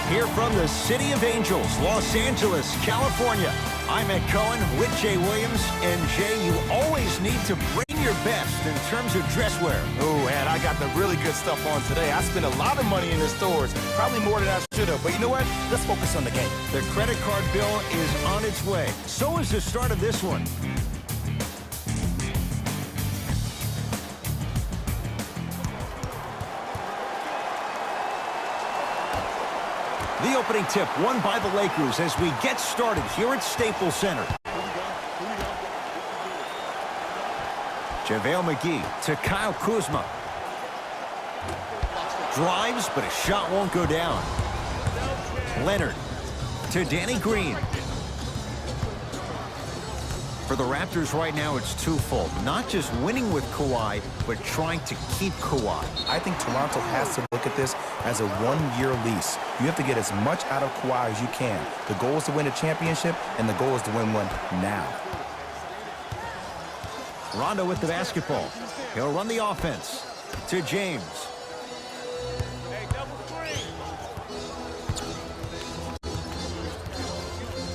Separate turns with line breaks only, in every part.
Here from the City of Angels, Los Angeles, California, I'm Ed Cohen with Jay Williams. And Jay, you always need to bring your best in terms of dress wear.
Oh, and I got the really good stuff on today. I spent a lot of money in the stores, probably more than I should have. But you know what? Let's focus on the game.
The credit card bill is on its way. So is the start of this one. The opening tip won by the Lakers as we get started here at Staples Center. JaVale McGee to Kyle Kuzma. Drives, but a shot won't go down. Leonard to Danny Green. For the Raptors right now, it's twofold. Not just winning with Kawhi, but trying to keep Kawhi.
I think Toronto has to look at this as a one-year lease. You have to get as much out of Kawhi as you can. The goal is to win a championship, and the goal is to win one now.
Rondo with the basketball. He'll run the offense to James.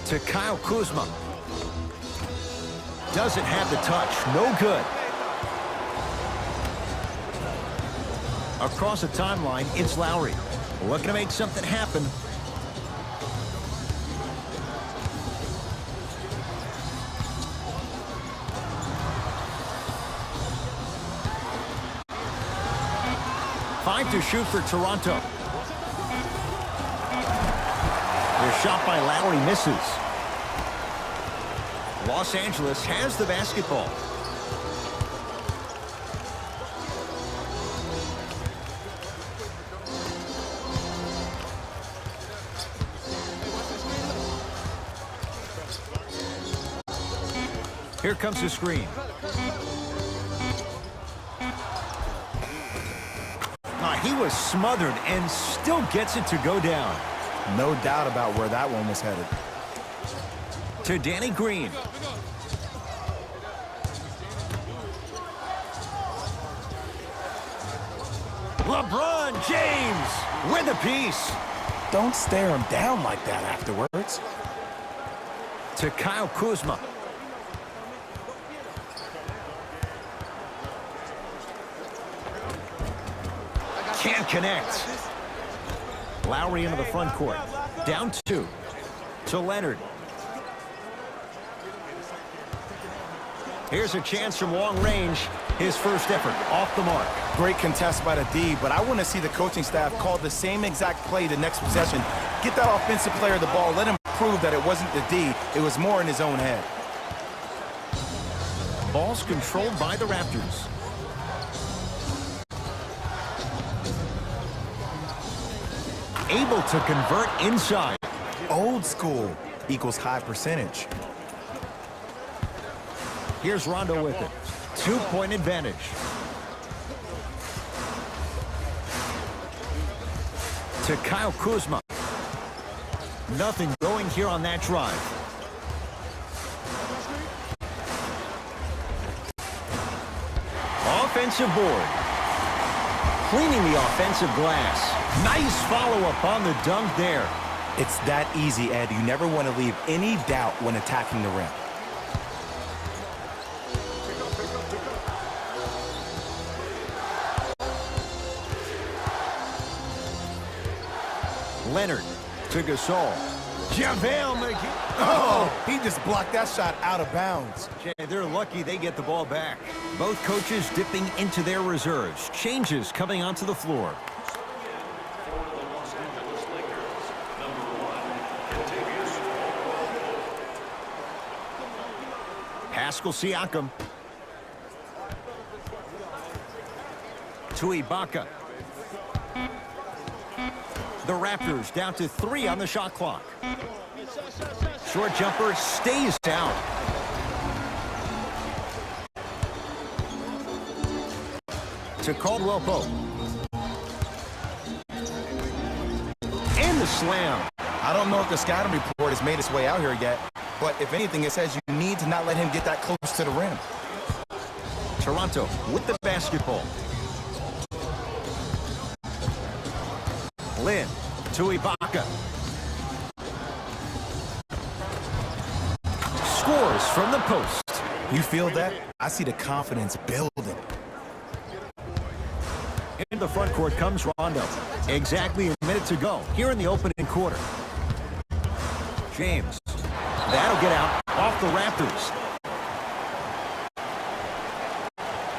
To Kyle Kuzma. Doesn't have the touch. No good. Across the timeline, it's Lowry. Looking to make something happen. Five to shoot for Toronto. The shot by Lowry misses. Los Angeles has the basketball. Here comes the screen. He was smothered and still gets it to go down.
No doubt about where that one was headed.
To Danny Green. LeBron James with a piece.
Don't stare him down like that afterwards.
To Kyle Kuzma. Can't connect. Lowry into the front court. Down two. To Leonard. Here's a chance from long range. His first effort off the mark.
Great contest by the D, but I want to see the coaching staff call the same exact play the next possession. Get that offensive player the ball. Let him prove that it wasn't the D. It was more in his own head.
Ball's controlled by the Raptors. Able to convert inside.
Old school equals high percentage.
Here's Rondo with it. 2-point advantage. To Kyle Kuzma. Nothing going here on that drive. Offensive board. Cleaning the offensive glass. Nice follow-up on the dunk there.
It's that easy, Ed. You never want to leave any doubt when attacking the rim.
Leonard to Gasol. JaVale McGee.
Oh, he just blocked that shot out of bounds.
They're lucky they get the ball back. Both coaches dipping into their reserves. Changes coming onto the floor. Pascal Siakam. To Ibaka. The Raptors down to 3 on the shot clock. Short jumper stays out. To Caldwell Pope. And the slam.
I don't know if the scouting report has made its way out here yet, but if anything, it says you need to not let him get that close to the rim.
Toronto with the basketball. Lynn to Ibaka. Scores from the post.
You feel that? I see the confidence building.
In the front court comes Rondo. Exactly a minute to go here in the opening quarter. James. That'll get out off the Raptors.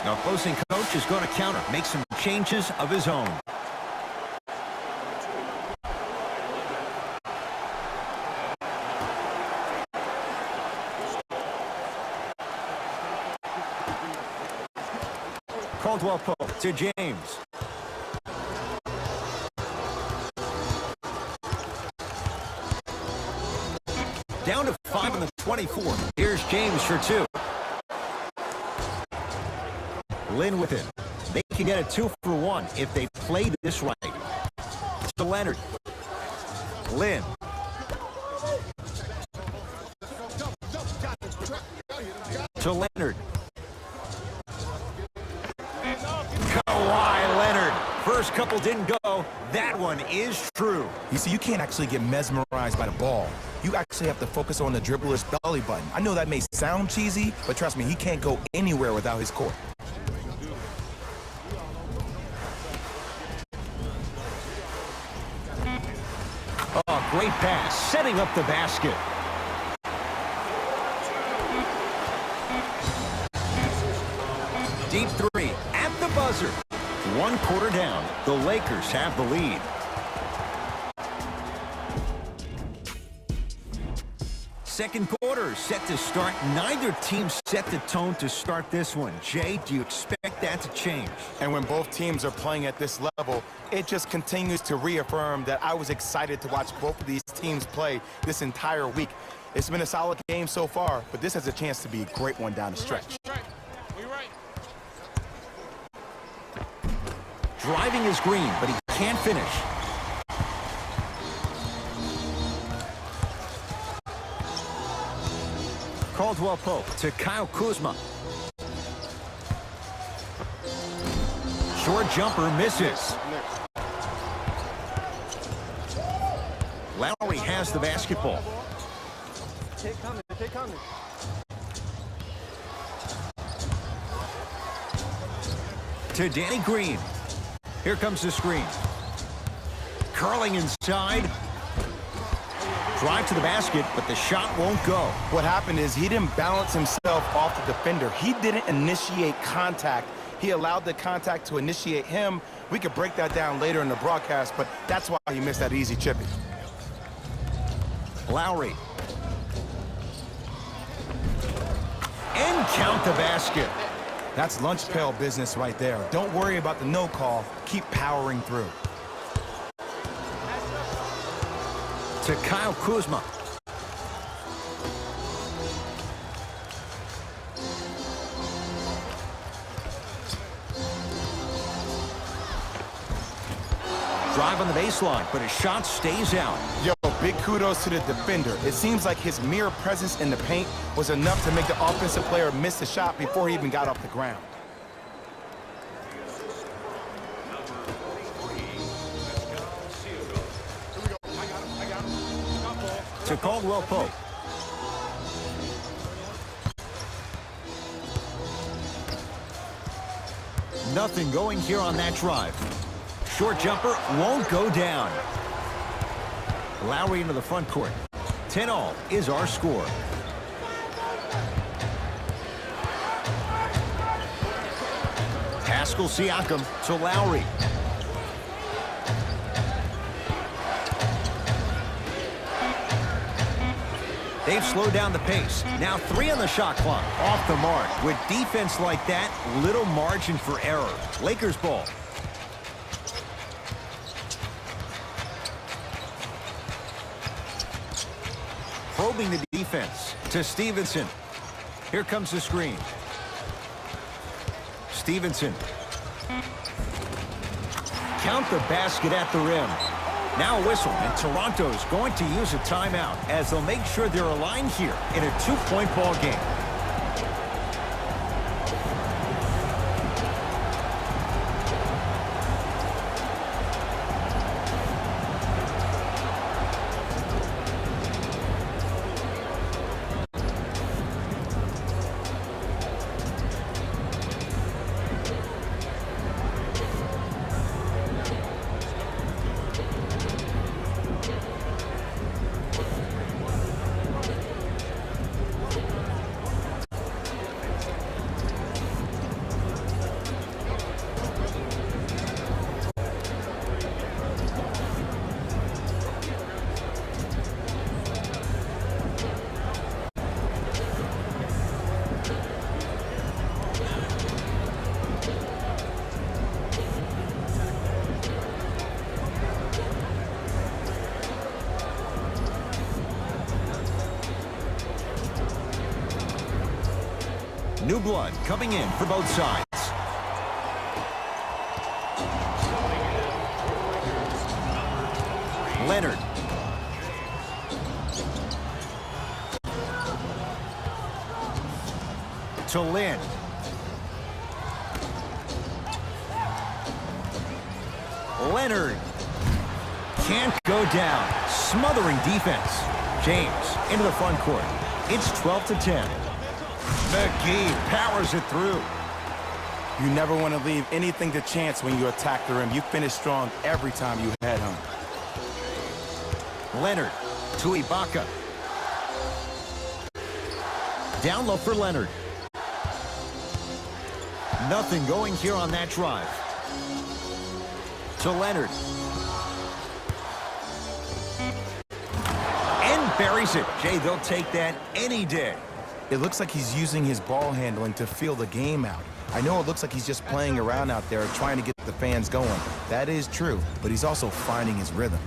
Now, opposing coach is going to counter, make some changes of his own. Caldwell Pope to James. Down to 5 on the 24. Here's James for 2. Lynn with it. They can get a 2 for 1 if they play this right. To Leonard. Lynn. To Leonard. Kawhi Leonard. First couple didn't go. That one is true.
You see, you can't actually get mesmerized by the ball. You actually have to focus on the dribbler's belly button. I know that may sound cheesy, but trust me, he can't go anywhere without his court.
Oh, great pass, setting up the basket. Deep 3 at the buzzer. 1 quarter down. The Lakers have the lead. Second quarter set to start. Neither team set the tone to start this one. Jay, do you expect that to change?
And when both teams are playing at this level, it just continues to reaffirm that I was excited to watch both of these teams play this entire week. It's been a solid game so far, but this has a chance to be a great one down the stretch.
Driving is Green, but he can't finish. Caldwell Pope to Kyle Kuzma. Short jumper misses. Lowry has the basketball. To Danny Green. Here comes the screen. Curling inside. Drive to the basket, but the shot won't go.
What happened is he didn't balance himself off the defender. He didn't initiate contact. He allowed the contact to initiate him. We could break that down later in the broadcast, but that's why he missed that easy chipping.
Lowry. And count the basket.
That's lunch pail business right there. Don't worry about the no call. Keep powering through.
To Kyle Kuzma. Drive on the baseline, but his shot stays out.
Yo, big kudos to the defender. It seems like his mere presence in the paint was enough to make the offensive player miss the shot before he even got off the ground.
To Caldwell Pope. Nothing going here on that drive. Short jumper won't go down. Lowry into the front court. 10-all is our score. Pascal Siakam to Lowry. They've slowed down the pace. Now 3 on the shot clock. Off the mark. With defense like that, little margin for error. Lakers ball. Probing the defense to Stevenson. Here comes the screen. Stevenson. Count the basket at the rim. Now a whistle, and Toronto's going to use a timeout as they'll make sure they're aligned here in a 2-point ball game. New blood coming in for both sides. Leonard. To Lynn. Leonard. Can't go down. Smothering defense. James into the front court. It's 12-10. McGee powers it through.
You never want to leave anything to chance when you attack the rim. You finish strong every time you head home.
Leonard to Ibaka. Down low for Leonard. Nothing going here on that drive. To Leonard. And buries it. Jay, they'll take that any day.
It looks like he's using his ball handling to feel the game out. I know it looks like he's just playing around out there trying to get the fans going. That is true, but he's also finding his rhythm.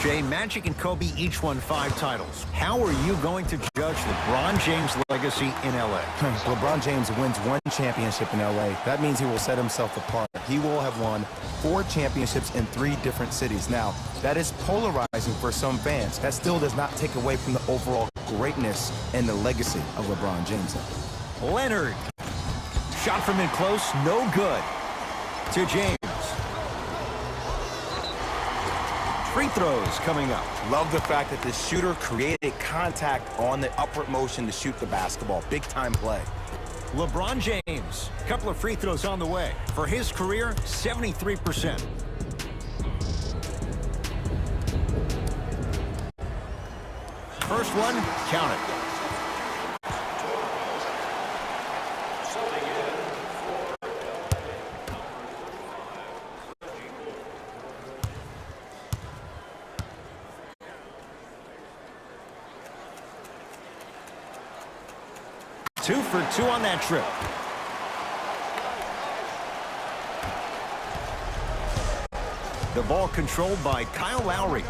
Jay, Magic and Kobe each won 5 titles. How are you going to judge LeBron James' legacy in L.A.?
LeBron James wins 1 championship in L.A. That means he will set himself apart. He will have won 4 championships in 3 different cities. Now, that is polarizing for some fans. That still does not take away from the overall greatness and the legacy of LeBron James.
Leonard. Shot from in close, no good. To James. Free throws coming up.
Love the fact that the shooter created contact on the upward motion to shoot the basketball. Big time play.
LeBron James, a couple of free throws on the way. For his career, 73%. First one, count it. Two for 2 on that trip. The ball controlled by Kyle Lowry.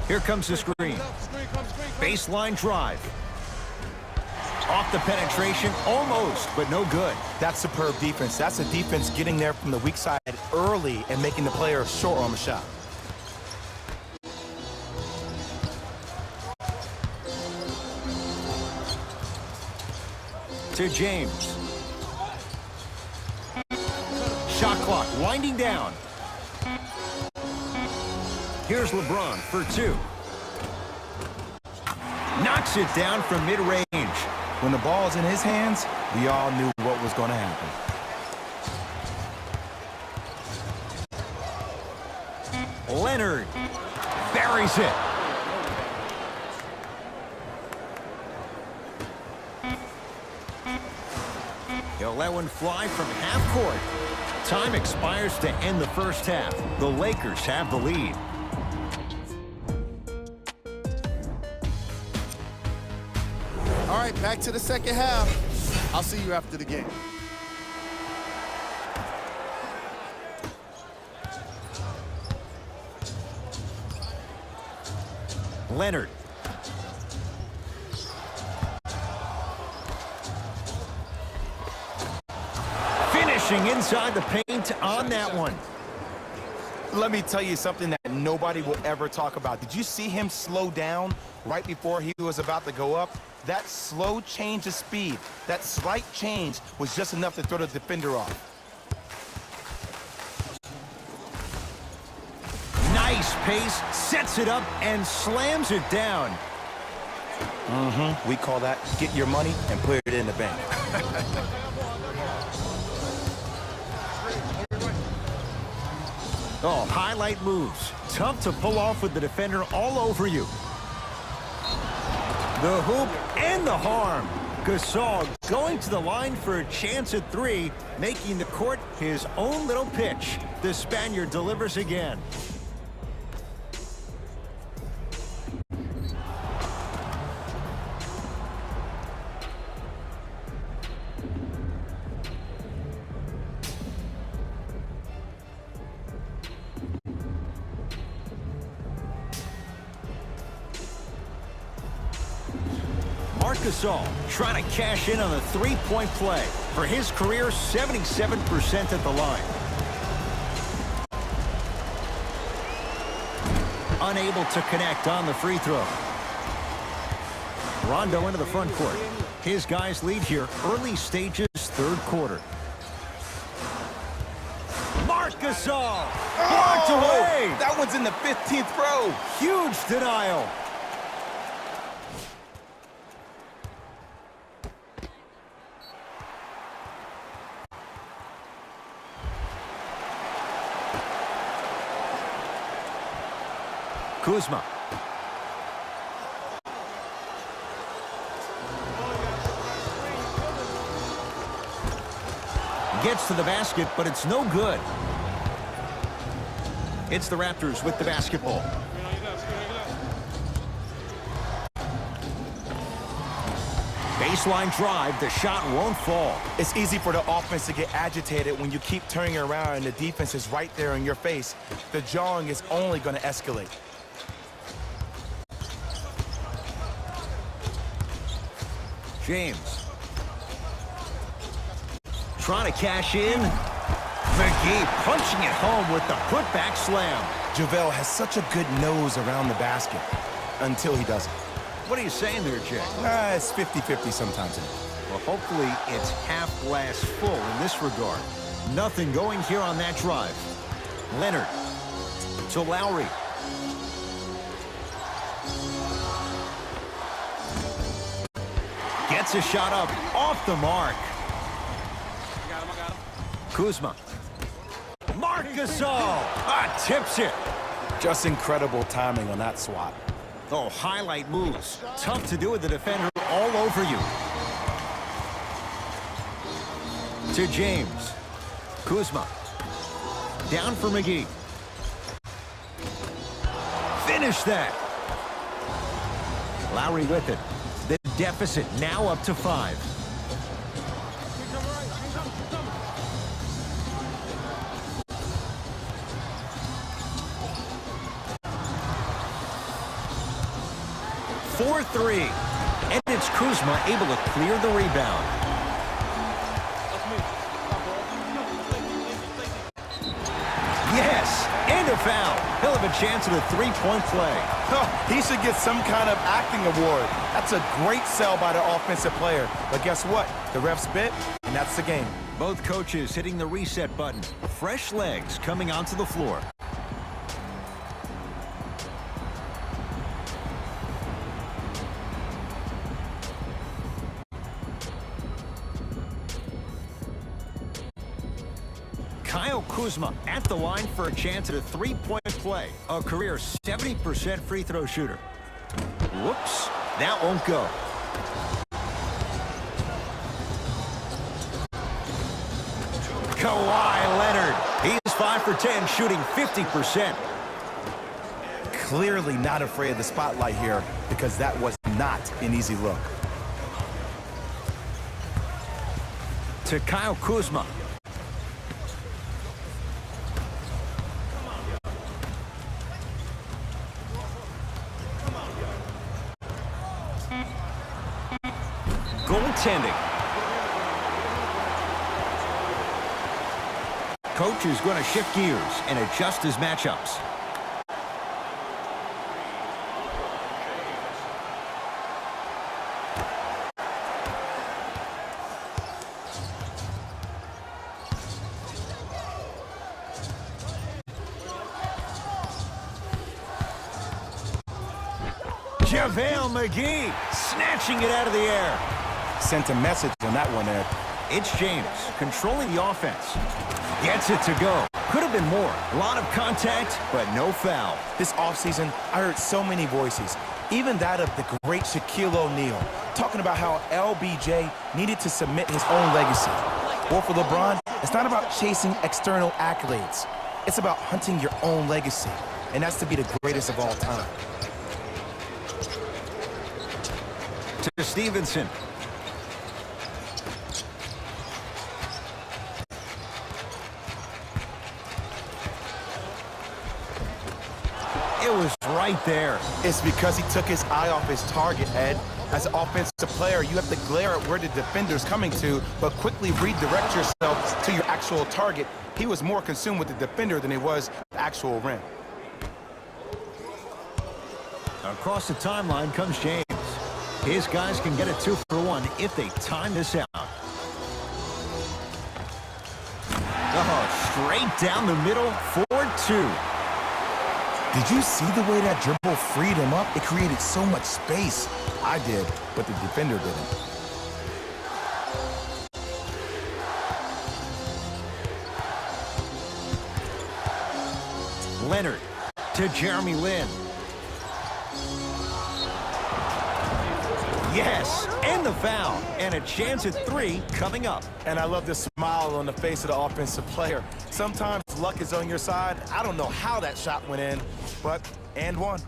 Here comes the screen. Baseline drive. Off the penetration, almost, but no good.
That's superb defense. That's a defense getting there from the weak side early and making the player short on the shot.
To James. Shot clock winding down. Here's LeBron for 2. Knocks it down from mid-range.
When the ball's in his hands, we all knew what was going to happen.
Leonard buries it. He'll let one fly from half court. Time expires to end the first half. The Lakers have the lead.
All right, back to the second half. I'll see you after the game.
Leonard. Finishing inside the paint on that one.
Let me tell you something that nobody will ever talk about. Did you see him slow down right before he was about to go up? That slow change of speed, that slight change was just enough to throw the defender off.
Nice pace, sets it up, and slams it down.
We call that get your money and put it in the bank.
Oh, highlight moves. Tough to pull off with the defender all over you. The hoop and the harm. Gasol going to the line for a chance at 3, making the court his own little pitch. The Spaniard delivers again. Marc Gasol trying to cash in on the three-point play. For his career, 77% at the line. Unable to connect on the free throw. Rondo into the front court. His guys lead here, early stages, third quarter. Marc Gasol blocked away.
That one's in the 15th row.
Huge denial. Kuzma. Gets to the basket, but it's no good. It's the Raptors with the basketball. Baseline drive, the shot won't fall.
It's easy for the offense to get agitated when you keep turning around and the defense is right there in your face. The jawing is only going to escalate.
James. Trying to cash in. McGee punching it home with the putback slam.
JaVale has such a good nose around the basket until he doesn't.
What are you saying there, Jay?
It's 50-50 sometimes.
Well, hopefully it's half glass full in this regard. Nothing going here on that drive. Leonard to Lowry. Gets a shot up off the mark. Kuzma. Marc Gasol tips it.
Just incredible timing on that swat.
Oh, highlight moves. Tough to do with the defender all over you. To James. Kuzma. Down for McGee. Finish that. Lowry with it. The deficit now up to 5. (4-3), and it's Kuzma able to clear the rebound. Yes, and a foul. He'll have a chance at a three-point play.
He should get some kind of acting award. That's a great sell by the offensive player. But guess what? The refs bit, and that's the game.
Both coaches hitting the reset button. Fresh legs coming onto the floor. Kuzma at the line for a chance at a three-point play. A career 70% free throw shooter. Whoops, that won't go. Kawhi Leonard. He's 5 for 10, shooting 50%.
Clearly not afraid of the spotlight here because that was not an easy look.
To Kyle Kuzma. Goaltending. Coach is going to shift gears and adjust his matchups. JaVale McGee snatching it out of the air.
Sent a message on that one there.
It's James controlling the offense. Gets it to go. Could have been more. A lot of contact, but no foul.
This offseason, I heard so many voices, even that of the great Shaquille O'Neal, talking about how LBJ needed to submit his own legacy. Well, for LeBron, it's not about chasing external accolades. It's about hunting your own legacy, and that's to be the greatest of all time.
To Stevenson. It was right there.
It's because he took his eye off his target, Ed. As an offensive player, you have to glare at where the defender's coming to, but quickly redirect yourself to your actual target. He was more consumed with the defender than he was the actual rim.
Across the timeline comes James. His guys can get a 2-for-1 if they time this out. Oh, straight down the middle for 2.
Did you see the way that dribble freed him up? It created so much space. I did, but the defender didn't.
Leonard to Jeremy Lin. Yes, and the foul. And a chance at 3 coming up.
And I love the smile on the face of the offensive player. Sometimes luck is on your side. I don't know how that shot went in, but and one.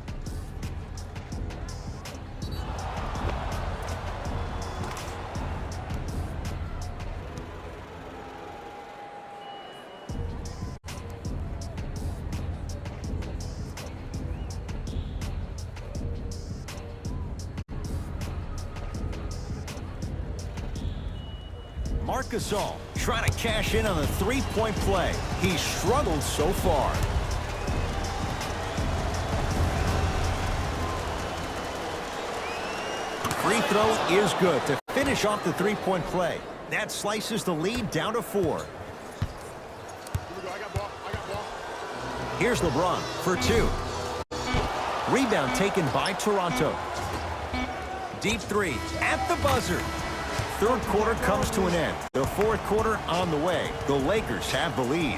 Marc Gasol trying to cash in on the 3-point play. He's struggled so far. Free throw is good to finish off the 3-point play. That slices the lead down to 4. Here's LeBron for 2. Rebound taken by Toronto. Deep 3 at the buzzer. Third quarter comes to an end. The fourth quarter on the way. The Lakers have the lead.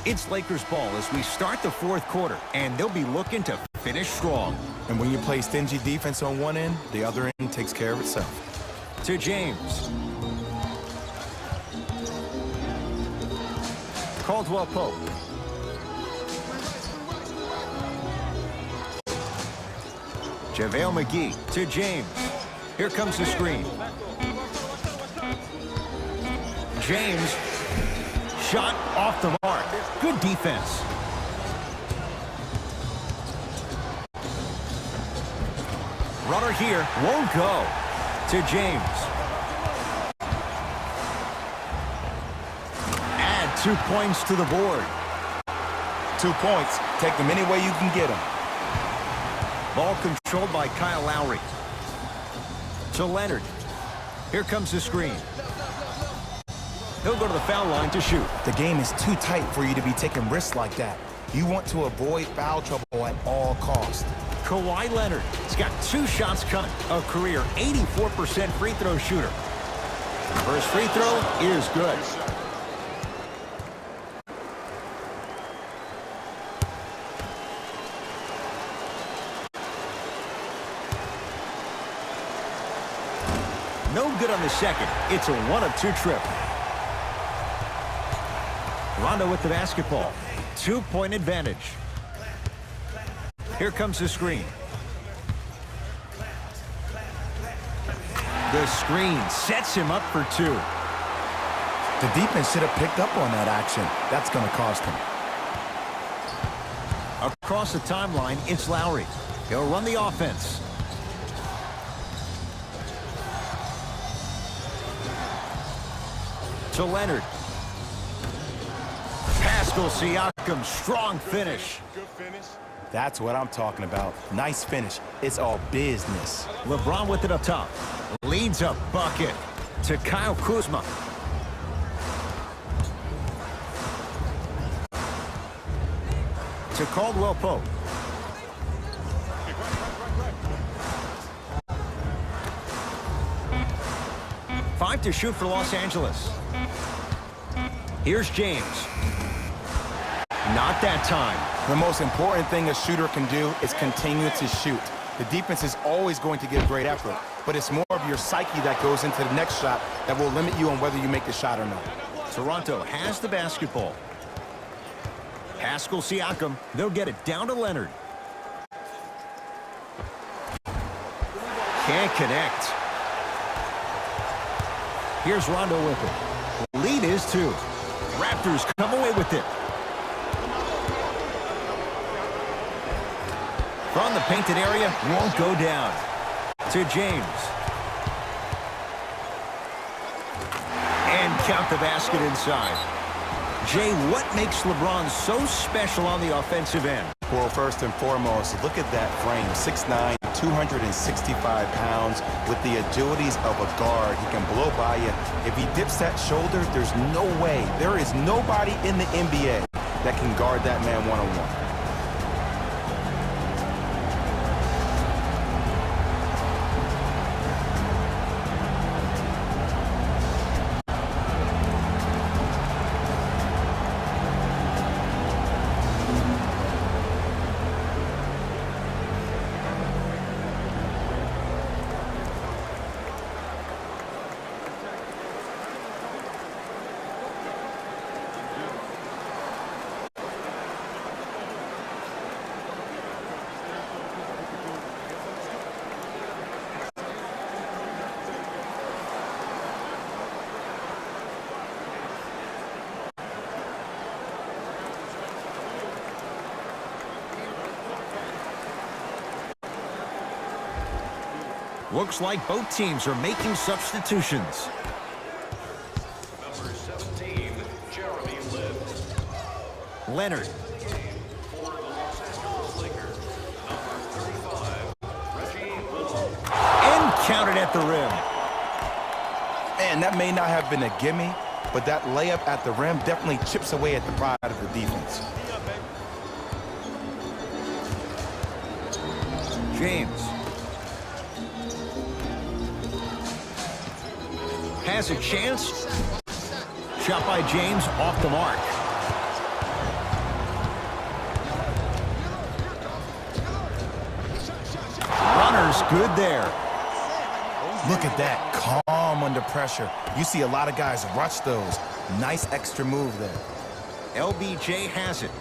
It's Lakers ball as we start the fourth quarter, and they'll be looking to finish strong.
And when you play stingy defense on one end, the other end takes care of itself.
To James. Caldwell Pope. JaVale McGee to James. Here comes the screen. James. Shot off the mark. Good defense. Runner here won't go. To James. Add 2 points to the board.
2 points. Take them any way you can get them.
Ball controlled by Kyle Lowry. To Leonard. Here comes the screen. He'll go to the foul line to shoot.
The game is too tight for you to be taking risks like that. You want to avoid foul trouble at all costs.
Kawhi Leonard has got 2 shots coming. A career 84% free throw shooter. First free throw is good. No good on the second. It's a 1-of-2 trip. Rondo with the basketball. 2-point advantage. Here comes the screen. The screen sets him up for 2.
The defense should have picked up on that action. That's going to cost him.
Across the timeline, it's Lowry. He'll run the offense. To Leonard. Pascal Siakam, strong finish.
That's what I'm talking about. Nice finish. It's all business.
LeBron with it up top. Leads a bucket to Kyle Kuzma. To Caldwell Pope. Five to shoot for Los Angeles. Here's James. Not that time.
The most important thing a shooter can do is continue to shoot. The defense is always going to give great effort, but it's more of your psyche that goes into the next shot that will limit you on whether you make the shot or not.
Toronto has the basketball. Pascal Siakam, they'll get it down to Leonard. Can't connect. Here's Rondo with it. Lead is 2. Raptors come away with it. From the painted area, won't go down. To James. And count the basket inside. Jay, what makes LeBron so special on the offensive end?
Well, first and foremost, look at that frame. 6'9", 265 pounds with the agilities of a guard. He can blow by you. If he dips that shoulder, there's no way. There is nobody in the NBA that can guard that man one-on-one.
Looks like both teams are making substitutions.
Number 17, Jeremy Lin.
Leonard.
For the Los Angeles Lakers, number 35, Reggie Bullock.
And counted at the rim.
Man, that may not have been a gimme, but that layup at the rim definitely chips away at the pride of the defense.
James. Has a chance. Shot by James off the mark. Runner's good there.
Look at that, calm under pressure. You see a lot of guys rush those. Nice extra move there.
LBJ has it.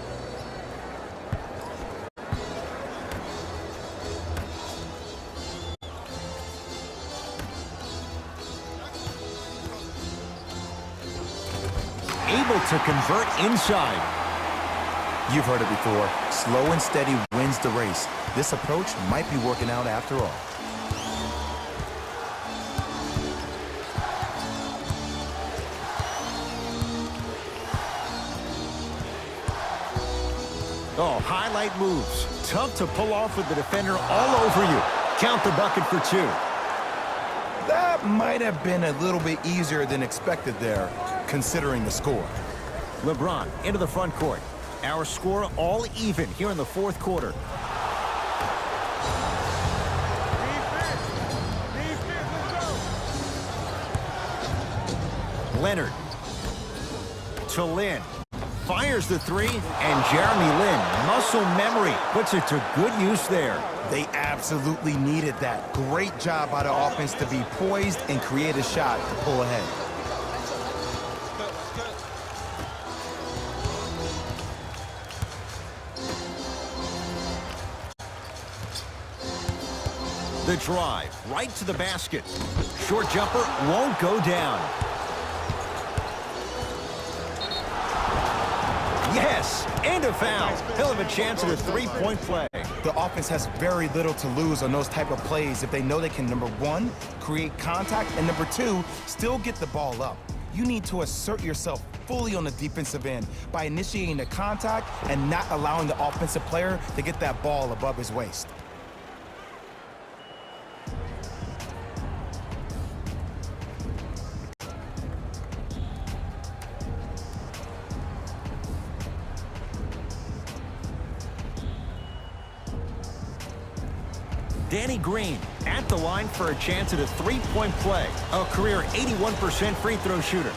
Able to convert inside.
You've heard it before. Slow and steady wins the race. This approach might be working out after all.
Oh, highlight moves. Tough to pull off with the defender all over you. Count the bucket for 2.
That might have been a little bit easier than expected there, considering the score.
LeBron into the front court. Our score all even here in the fourth quarter. Leonard to Lin. Fires the 3, and Jeremy Lin, muscle memory, puts it to good use there.
They absolutely needed that. Great job by the offense to be poised and create a shot to pull ahead.
The drive, right to the basket. Short jumper won't go down. Yes, and a foul. He'll have a chance at a three-point play.
The offense has very little to lose on those type of plays if they know they can, number 1, create contact, and number 2, still get the ball up. You need to assert yourself fully on the defensive end by initiating the contact and not allowing the offensive player to get that ball above his waist.
Danny Green at the line for a chance at a three-point play. A career 81% free throw shooter.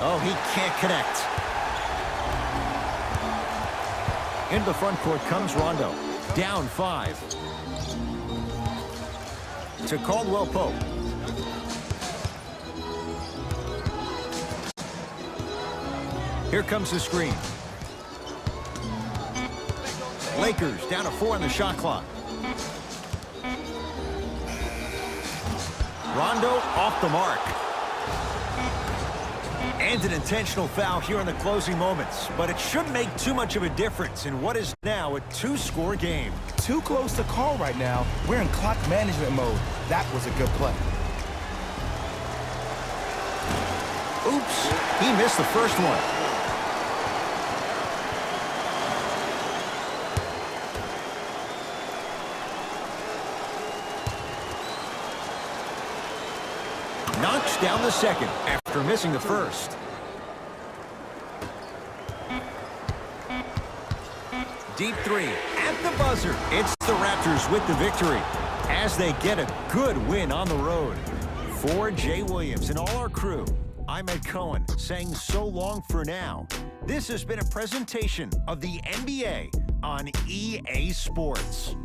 Oh, he can't connect. Into the front court comes Rondo. Down 5. To Caldwell Pope. Here comes the screen. Lakers down to 4 on the shot clock. Rondo off the mark. And an intentional foul here in the closing moments. But it shouldn't make too much of a difference in what is now a 2-score game.
Too close to call right now. We're in clock management mode. That was a good play.
Oops, he missed the first one. Knocks down the second after missing the first. Deep 3 at the buzzer. It's the Raptors with the victory as they get a good win on the road. For Jay Williams and all our crew, I'm Ed Cohen saying so long for now. This has been a presentation of the NBA on EA Sports.